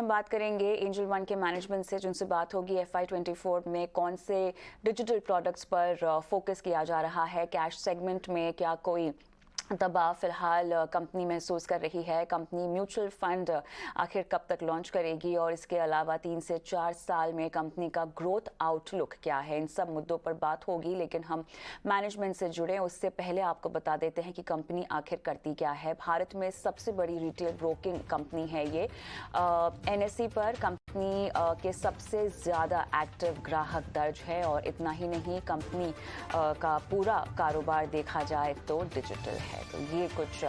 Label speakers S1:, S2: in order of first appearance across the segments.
S1: हम बात करेंगे एंजल वन के मैनेजमेंट से, जिनसे बात होगी FY24 में कौन से डिजिटल प्रोडक्ट्स पर फोकस किया जा रहा है। कैश सेगमेंट में क्या कोई दबाव फिलहाल कंपनी महसूस कर रही है? कंपनी म्यूचुअल फंड आखिर कब तक लॉन्च करेगी, और इसके अलावा 3 से 4 साल में कंपनी का ग्रोथ आउटलुक क्या है? इन सब मुद्दों पर बात होगी, लेकिन हम मैनेजमेंट से जुड़े उससे पहले आपको बता देते हैं कि कंपनी आखिर करती क्या है। भारत में सबसे बड़ी रिटेल ब्रोकिंग कंपनी है ये। NSE पर कंपनी के सबसे ज़्यादा एक्टिव ग्राहक दर्ज है, और इतना ही नहीं, कंपनी का पूरा कारोबार देखा जाए तो डिजिटल है। तो ये कुछ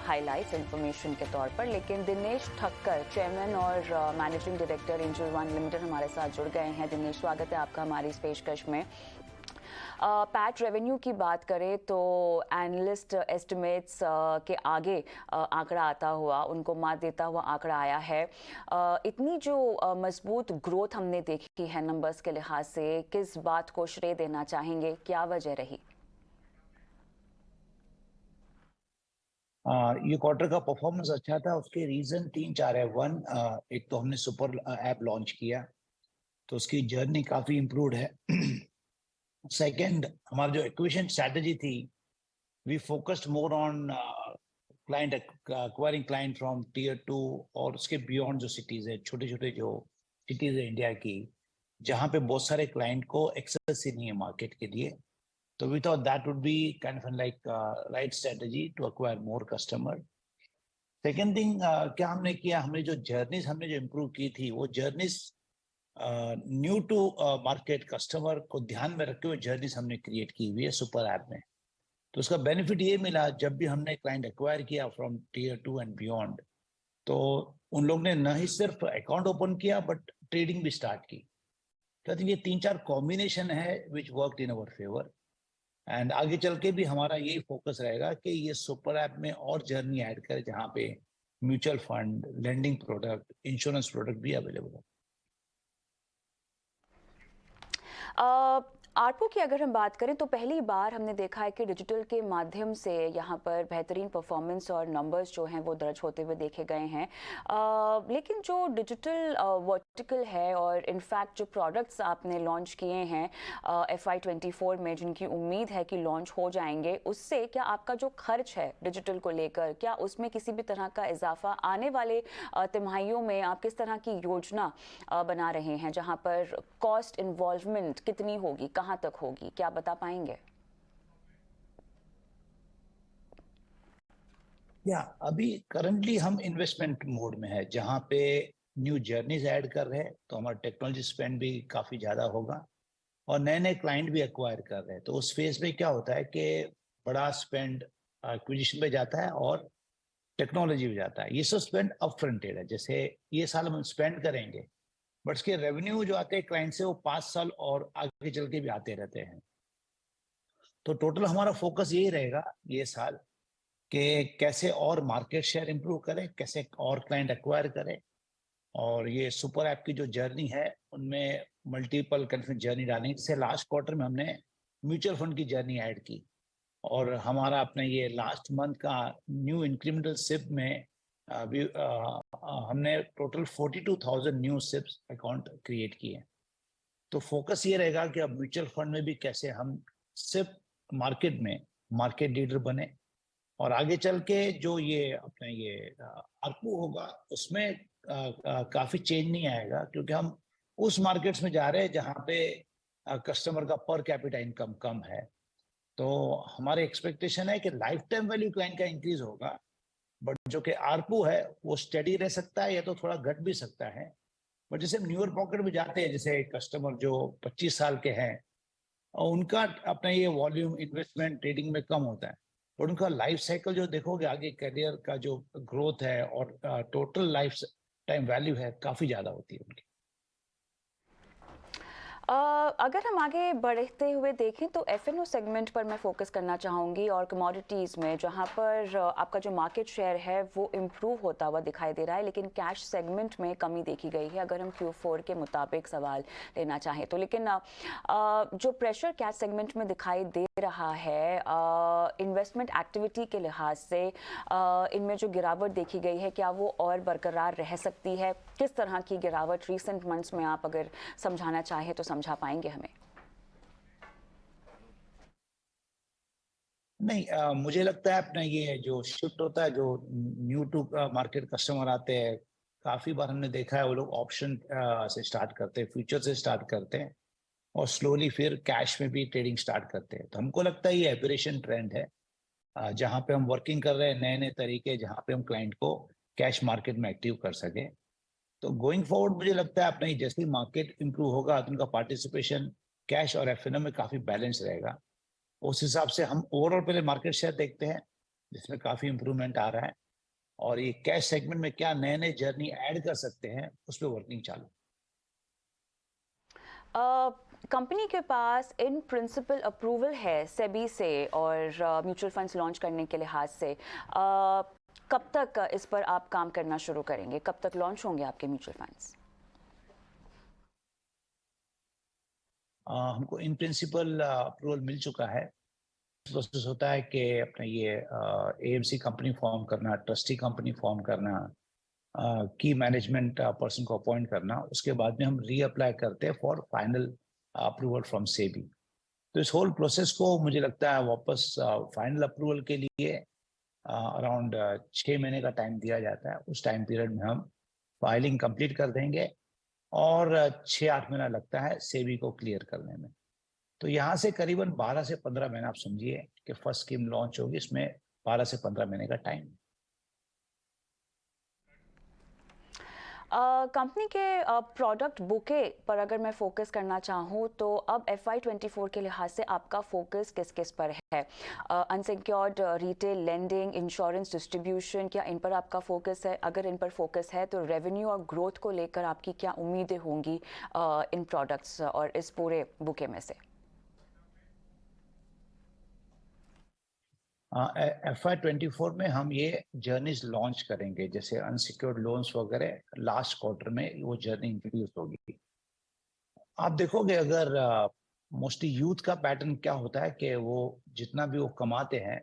S1: हाइलाइट्स इंफॉर्मेशन के तौर पर। लेकिन दिनेश ठक्कर, चेयरमैन और managing director angel one limited, हमारे साथ जुड़ गए हैं। दिनेश, स्वागत है आपका हमारी इस पेशकश में। पैट रेवेन्यू की बात करें तो एनालिस्ट एस्टिमेट्स के आगे आंकड़ा आता हुआ, उनको मात देता हुआ आंकड़ा आया है। इतनी जो मजबूत ग्रोथ हमने देखी है नंबर्स के लिहाज से, किस बात को श्रेय देना चाहेंगे? क्या वजह रही?
S2: ये क्वार्टर का परफॉर्मेंस अच्छा था। उसके रीजन 3-4 है। वन, एक तो हमने सुपर ऐप लॉन्च किया, तो उसकी जर्नी काफी इम्प्रूव्ड है। सेकंड, हमारा जो एक्विजिशन स्ट्रेटजी थी, we focused more on client acquiring client from Tier 2 और उसके बियॉन्ड जो सिटीज है, छोटे छोटे जो सिटीज है इंडिया की, जहाँ पे बहुत सारे क्लाइंट को एक्सेस ही नहीं है मार्केट के लिए। So we thought that would be kind of like right strategy to acquire more customer. Second thing, क्या हमने किया, हमने जो जर्नीज हमने जो इम्प्रूव की थी, वो journeys new to market customer को ध्यान में रखते हुए जर्नीज हमने क्रिएट की हुई है सुपर ऐप में। तो उसका बेनिफिट ये मिला, जब भी हमने क्लाइंट एक्वायर किया फ्रॉम Tier 2 एंड बियॉन्ड, तो उन लोग ने न ही सिर्फ अकाउंट ओपन किया बट ट्रेडिंग भी स्टार्ट की। तो आई थिंक ये 3-4 कॉम्बिनेशन है which worked in our favour. And आगे चल के भी हमारा यही फोकस रहेगा कि ये सुपर ऐप में और जर्नी ऐड करें, जहाँ पे mutual fund, lending product, insurance product भी अवेलेबल है।
S1: आरपो की अगर हम बात करें तो पहली बार हमने देखा है कि डिजिटल के माध्यम से यहाँ पर बेहतरीन परफॉर्मेंस और नंबर्स जो हैं वो दर्ज होते हुए देखे गए हैं। लेकिन जो डिजिटल वर्टिकल है, और इनफैक्ट जो प्रोडक्ट्स आपने लॉन्च किए हैं FY24 में, जिनकी उम्मीद है कि लॉन्च हो जाएंगे, उससे क्या आपका जो खर्च है डिजिटल को लेकर, क्या उसमें किसी भी तरह का इजाफा आने वाले तिमाहियों में? आप किस तरह की योजना बना रहे हैं, जहाँ पर कॉस्ट इन्वॉल्वमेंट कितनी होगी, कहाँ तक होगी, क्या बता पाएंगे?
S2: अभी करंटली हम इन्वेस्टमेंट मोड में है, जहाँ पे न्यू जर्नीज ऐड कर रहे हैं, तो हमारा टेक्नोलॉजी स्पेंड भी काफी ज्यादा होगा और नए नए क्लाइंट भी एक्वायर कर रहे हैं। तो उस फेज में क्या होता है कि बड़ा स्पेंड एक्विजिशन पे जाता है और टेक्नोलॉजी भी जाता है। ये सब स्पेंड अप फ्रंटेड है। जैसे ये साल हम स्पेंड करेंगे, बट इसके रेवेन्यू जो आते हैं क्लाइंट से, वो 5 साल और आगे चल के भी आते रहते हैं। तो टोटल हमारा फोकस यही रहेगा ये साल कि कैसे और मार्केट शेयर इंप्रूव करें, कैसे और क्लाइंट एक्वायर करें, और ये सुपर ऐप की जो जर्नी है उनमें मल्टीपल कंफ्यूज जर्नी डालेंगे। जैसे लास्ट क्वार्टर में हमने म्यूचुअल फंड की जर्नी ऐड की, और हमारा अपने ये लास्ट मंथ का न्यू इंक्रीमेंटल सिप में अभी हमने total 42,000 new SIPs account create किए। तो फोकस ये रहेगा कि अब म्यूचुअल फंड में भी कैसे हम सिप मार्केट में मार्केट लीडर बने, और आगे चल के जो ये अपने ये आरपू होगा उसमें काफी चेंज नहीं आएगा, क्योंकि हम उस मार्केट्स में जा रहे हैं जहाँ पे कस्टमर का पर कैपिटा इनकम कम है। तो हमारे एक्सपेक्टेशन है कि लाइफ टाइम वैल्यू क्लाइंट का इंक्रीज होगा, बट जो कि आरपू है वो स्टेडी रह सकता है या तो थोड़ा घट भी सकता है। बट जैसे हम न्यूअर पॉकेट में जाते हैं, जैसे कस्टमर जो 25 साल के हैं, और उनका अपना ये वॉल्यूम इन्वेस्टमेंट ट्रेडिंग में कम होता है, और उनका लाइफ साइकिल जो देखोगे, आगे करियर का जो ग्रोथ है और टोटल लाइफ टाइम वैल्यू है, काफी ज्यादा होती है उनकी।
S1: अगर हम आगे बढ़ते हुए देखें तो F&O सेगमेंट पर मैं फोकस करना चाहूँगी, और कमोडिटीज़ में, जहाँ पर आपका जो मार्केट शेयर है वो इम्प्रूव होता हुआ दिखाई दे रहा है, लेकिन कैश सेगमेंट में कमी देखी गई है अगर हम Q4 के मुताबिक सवाल लेना चाहें तो। लेकिन जो प्रेशर कैश सेगमेंट में दिखाई दे रहा है इन्वेस्टमेंट एक्टिविटी के लिहाज से इनमें जो गिरावट देखी गई है क्या वो और बरकरार रह सकती है? किस तरह की गिरावट रिसेंट मंथ्स में आप अगर समझाना चाहें तो समझा पाएंगे हमें?
S2: नहीं, मुझे लगता है अपना ये जो शिफ्ट होता है, जो न्यू टू मार्केट कस्टमर आते हैं, काफी बार हमने देखा है वो लोग ऑप्शन से स्टार्ट करते हैं, फ्यूचर से स्टार्ट करते हैं और स्लोली फिर कैश में भी ट्रेडिंग स्टार्ट करते हैं। तो हमको लगता है ये एबरेशन ट्रेंड है, जहाँ पे हम वर्किंग कर रहे हैं नए नए तरीके, जहाँ पे हम क्लाइंट को कैश मार्केट में एक्टिव कर सके। तो गोइंग फॉरवर्ड मुझे लगता है अपना ही जैसे ही मार्केट इंप्रूव होगा तो उनका पार्टिसिपेशन कैश और एफएनओ में काफी बैलेंस रहेगा। उस हिसाब से हम ओवरऑल पहले मार्केट शेयर देखते हैं जिसमें काफी इंप्रूवमेंट आ रहा है, और ये कैश सेगमेंट में क्या नए नए जर्नी ऐड कर सकते हैं उस पर वर्किंग चालू।
S1: कंपनी के पास इन प्रिंसिपल अप्रूवल है सेबी से और म्यूचुअल फंड्स लॉन्च करने के लिहाज से कब तक इस पर आप काम करना शुरू करेंगे? कब तक लॉन्च होंगे आपके म्यूचुअल फंड्स?
S2: हमको इन प्रिंसिपल अप्रूवल मिल चुका है। प्रोसेस होता है कि अपना ये एएमसी कंपनी फॉर्म करना, ट्रस्टी कंपनी फॉर्म करना, की मैनेजमेंट पर्सन को अपॉइंट करना, उसके बाद में हम रीअप्लाई करते हैं for final approval from SEBI. तो इस होल प्रोसेस को मुझे लगता है वापस फाइनल अप्रूवल के लिए अराउंड 6 महीने का टाइम दिया जाता है। उस टाइम पीरियड में हम फाइलिंग कंप्लीट कर देंगे और 6-8 महीना लगता है सेबी को क्लियर करने में। तो यहाँ से करीबन 12 से 15 महीना आप समझिए कि फर्स्ट स्कीम लॉन्च होगी, इसमें 12 से 15 महीने का टाइम।
S1: कंपनी के प्रोडक्ट बुके पर अगर मैं फोकस करना चाहूँ तो अब FY24 के लिहाज से आपका फोकस किस किस पर है? Unsecured retail lending, insurance distribution, क्या इन पर आपका फोकस है? अगर इन पर फोकस है तो रेवेन्यू और ग्रोथ को लेकर आपकी क्या उम्मीदें होंगी इन प्रोडक्ट्स और इस पूरे बुके में से?
S2: FY24 में हम ये जर्नीज लॉन्च करेंगे, जैसे अनसिक्योर्ड लोन्स वगैरह लास्ट क्वार्टर में वो जर्नी इंट्रोड्यूस होगी। आप देखोगे अगर मोस्टली यूथ का पैटर्न क्या होता है कि वो जितना भी वो कमाते हैं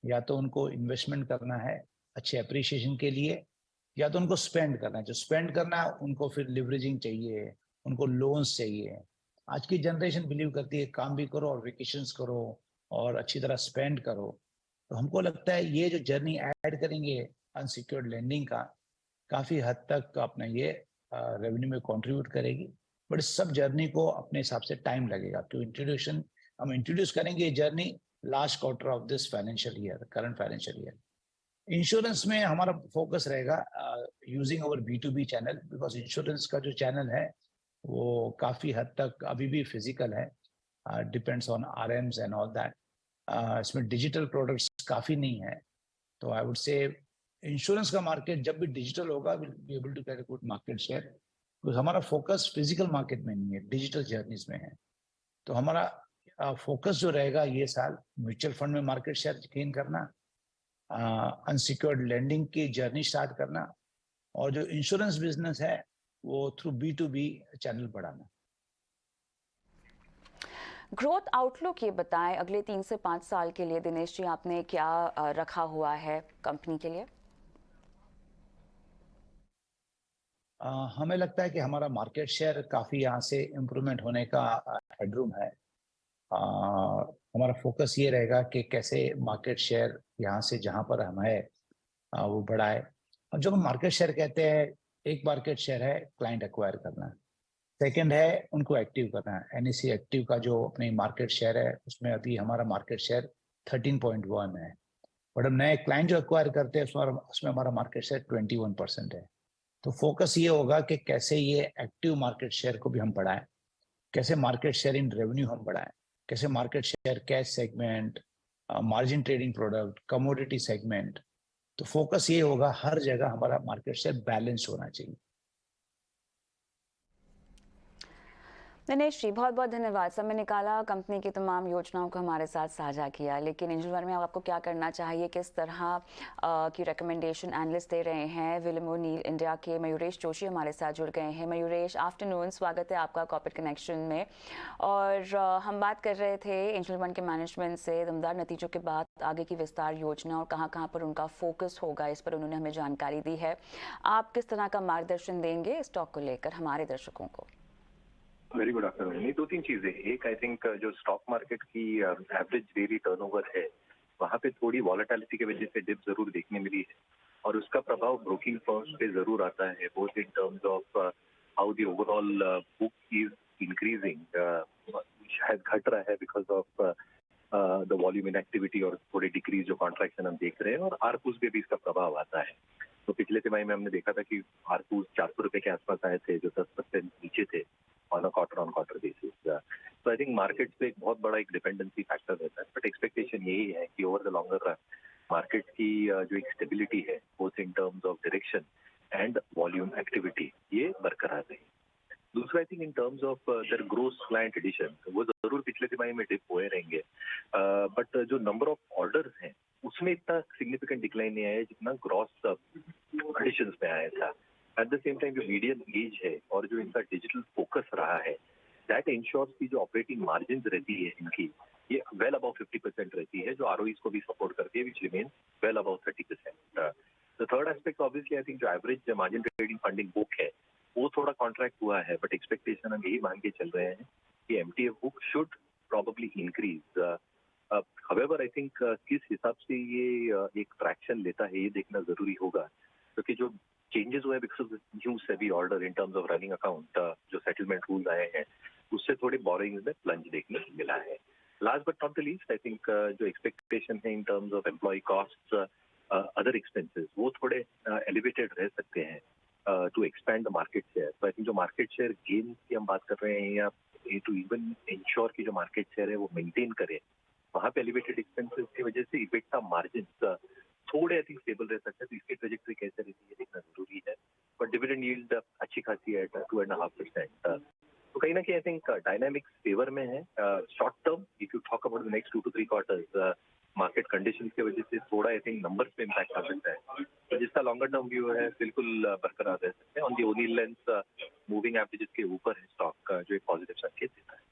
S2: या तो उनको इन्वेस्टमेंट करना है अच्छे अप्रिसिएशन के लिए, या तो उनको स्पेंड करना है। जो स्पेंड करना है उनको फिर लिवरेजिंग चाहिए, उनको लोन्स चाहिए। आज की जनरेशन बिलीव करती है काम भी करो और वेकेशंस करो और अच्छी तरह स्पेंड करो। तो हमको लगता है ये जो जर्नी ऐड करेंगे अनसिक्योर्ड लेंडिंग का, काफी हद तक अपना ये रेवेन्यू में कंट्रीब्यूट करेगी। बट इस सब जर्नी को अपने हिसाब से टाइम लगेगा, तो हम इंट्रोड्यूस करेंगे ये journey last quarter of this financial year, current financial year. Insurance में हमारा फोकस रहेगा using our B2B channel, because insurance का जो चैनल है वो काफी हद तक अभी भी फिजिकल है, depends on RMs and all that. इसमें डिजिटल प्रोडक्ट्स काफी नहीं है। तो आई वुड से इंश्योरेंस का मार्केट जब भी डिजिटल होगा will be able to get a good market share, because हमारा फोकस फिजिकल मार्केट में नहीं है, डिजिटल जर्नीज में है। तो हमारा फोकस जो रहेगा ये साल म्यूचुअल फंड में मार्केट शेयर गेन करना, अनसिक्योर्ड लेंडिंग की जर्नी स्टार्ट करना, और जो इंश्योरेंस बिजनेस है वो थ्रू B2B चैनल बढ़ाना।
S1: ग्रोथ आउटलुक ये बताएं अगले 3 से 5 साल के लिए दिनेश जी, आपने क्या रखा हुआ है कंपनी के लिए?
S2: हमें लगता है कि हमारा मार्केट शेयर काफी यहाँ से इम्प्रूवमेंट होने का हेडरूम है। हमारा फोकस ये रहेगा कि कैसे मार्केट शेयर यहाँ से जहाँ पर हम है वो बढ़ाए। अब जब हम मार्केट शेयर कहते हैं, एक मार्केट शेयर है क्लाइंट एक्वायर करना, सेकंड है उनको एक्टिव करना। NSE एक्टिव का जो अपनी मार्केट शेयर है उसमें अभी हमारा मार्केट शेयर 13.1 है, बट हम नए क्लाइंट जो एक्वायर करते हैं उसमें हमारा मार्केट शेयर 21% है। तो फोकस ये होगा कि कैसे ये एक्टिव मार्केट शेयर को भी हम बढ़ाएं, कैसे मार्केट शेयर इन रेवेन्यू हम बढ़ाएं, कैसे market share cash segment, margin trading product, commodity segment. तो फोकस ये होगा हर जगह हमारा मार्केट शेयर बैलेंस होना चाहिए।
S1: दिनेश जी, बहुत बहुत धन्यवाद। समय निकाला, कंपनी की तमाम योजनाओं को हमारे साथ साझा किया। लेकिन एंजल वन में अब आपको क्या करना चाहिए, किस तरह की रिकमेंडेशन एनालिस्ट दे रहे हैं। विलियम ओनील इंडिया के मयूरेश जोशी हमारे साथ जुड़ गए हैं। मयूरेश, आफ्टरनून, स्वागत है आपका कॉर्पोरेट कनेक्शन में। और हम बात कर रहे थे एंजल वन के मैनेजमेंट से दमदार नतीजों के बाद आगे की विस्तार योजना और कहाँ कहाँ पर उनका फोकस होगा, इस पर उन्होंने हमें जानकारी दी है। आप किस तरह का मार्गदर्शन देंगे स्टॉक को लेकर हमारे दर्शकों को?
S3: Very good afternoon. ये दो तीन चीजें, एक आई थिंक जो स्टॉक मार्केट की एवरेज डेली टर्नओवर है, वहां पे थोड़ी वॉलेटिलिटी की वजह से डिप जरूर देखने मिली है और उसका प्रभाव ब्रोकिंग फर्म्स पे जरूर आता है, both in terms of how the overall book is increasing. शायद घट रहा है because of the volume in activity और थोड़ी डिक्रीज जो कॉन्ट्रैक्शन हम देख रहे हैं, और आरपूस पे भी इसका प्रभाव आता है। तो पिछले तिमाही में हमने देखा था कि आरपूस 400 रुपए के आसपास आए थे, जो 10% नीचे थे on a quarter on quarter basis. तो आई थिंक मार्केट पे एक बहुत बड़ा एक डिपेंडेंसी फैक्टर रहता है, बट एक्सपेक्टेशन यही है कि over the longer run market की जो एक स्टेबिलिटी है, both in terms of direction and volume activity, ये बरकरार रही। दूसरा I think in terms of their gross client addition, वो जरूर पिछले तिमाही में डिप हुए रहेंगे, बट जो नंबर ऑफ ऑर्डर्स हैं उसमें इतना सिग्निफिकेंट डिक्लाइन नहीं आया जितना ग्रॉस एडिशंस में आया था। एट द सेम टाइम जो मीडियम एज है और जो इनका डिजिटल फोकस रहा है, दैट इंश्योर्स की जो ऑपरेटिंग मार्जिन रहती है इनकी, ये वेल अबाउ 50% रहती है, जो आरओईज को भी सपोर्ट करती है, which remain well about 30%। The third aspect obviously I think जो average margin trading funding book है वो थोड़ा कॉन्ट्रैक्ट हुआ है, बट एक्सपेक्टेशन हम यही मान के चल रहे हैं कि MTF book should probably increase. However I think किस हिसाब से ये एक ट्रैक्शन लेता है ये देखना जरूरी होगा, क्योंकि जो चेंजेस हुए because new SEBI order in terms of running account, जो सेटलमेंट रूल्स आए हैं उससे थोड़े बोरिंग में प्लंज देखने को मिला है। Last but not the least I think जो एक्सपेक्टेशन है in terms of employ cost, other expenses, वो थोड़े एलिवेटेड रह सकते हैं to expand the market share. तो आई थिंक जो मार्केट शेयर गेन की हम बात कर रहे हैं, या टू इवन इंश्योर की जो मार्केट शेयर है वो मेंटेन करे, वहां पे एलिवेटेड एक्सपेंसेस की वजह से इबिटा मार्जिन थोड़े आई थिंक स्टेबल रह सकते हैं। तो इसकी ट्रेजेक्टरी कैसे रहती है देखना जरूरी है, बट डिविडेंड यील्ड अच्छी खासी है एट 2.5%। तो कहीं ना कहीं आई थिंक डायनामिक्स फेवर में है। Short term if you talk about the next 2 to 3 quarters, market conditions की वजह से थोड़ा आई थिंक नंबर्स पे इम्पैक्ट आ सकता है, तो जिसका लॉन्गर टर्म व्यू है बिल्कुल बरकरार रह सकते हैं। On the O'Neill lens moving averages के ऊपर है स्टॉक, जो एक पॉजिटिव संकेत देता है।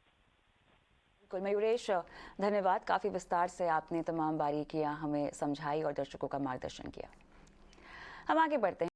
S1: बिल्कुल मयूरेश, धन्यवाद। काफ़ी विस्तार से आपने तमाम बारीकियां हमें समझाई और दर्शकों का मार्गदर्शन किया। हम आगे बढ़ते हैं।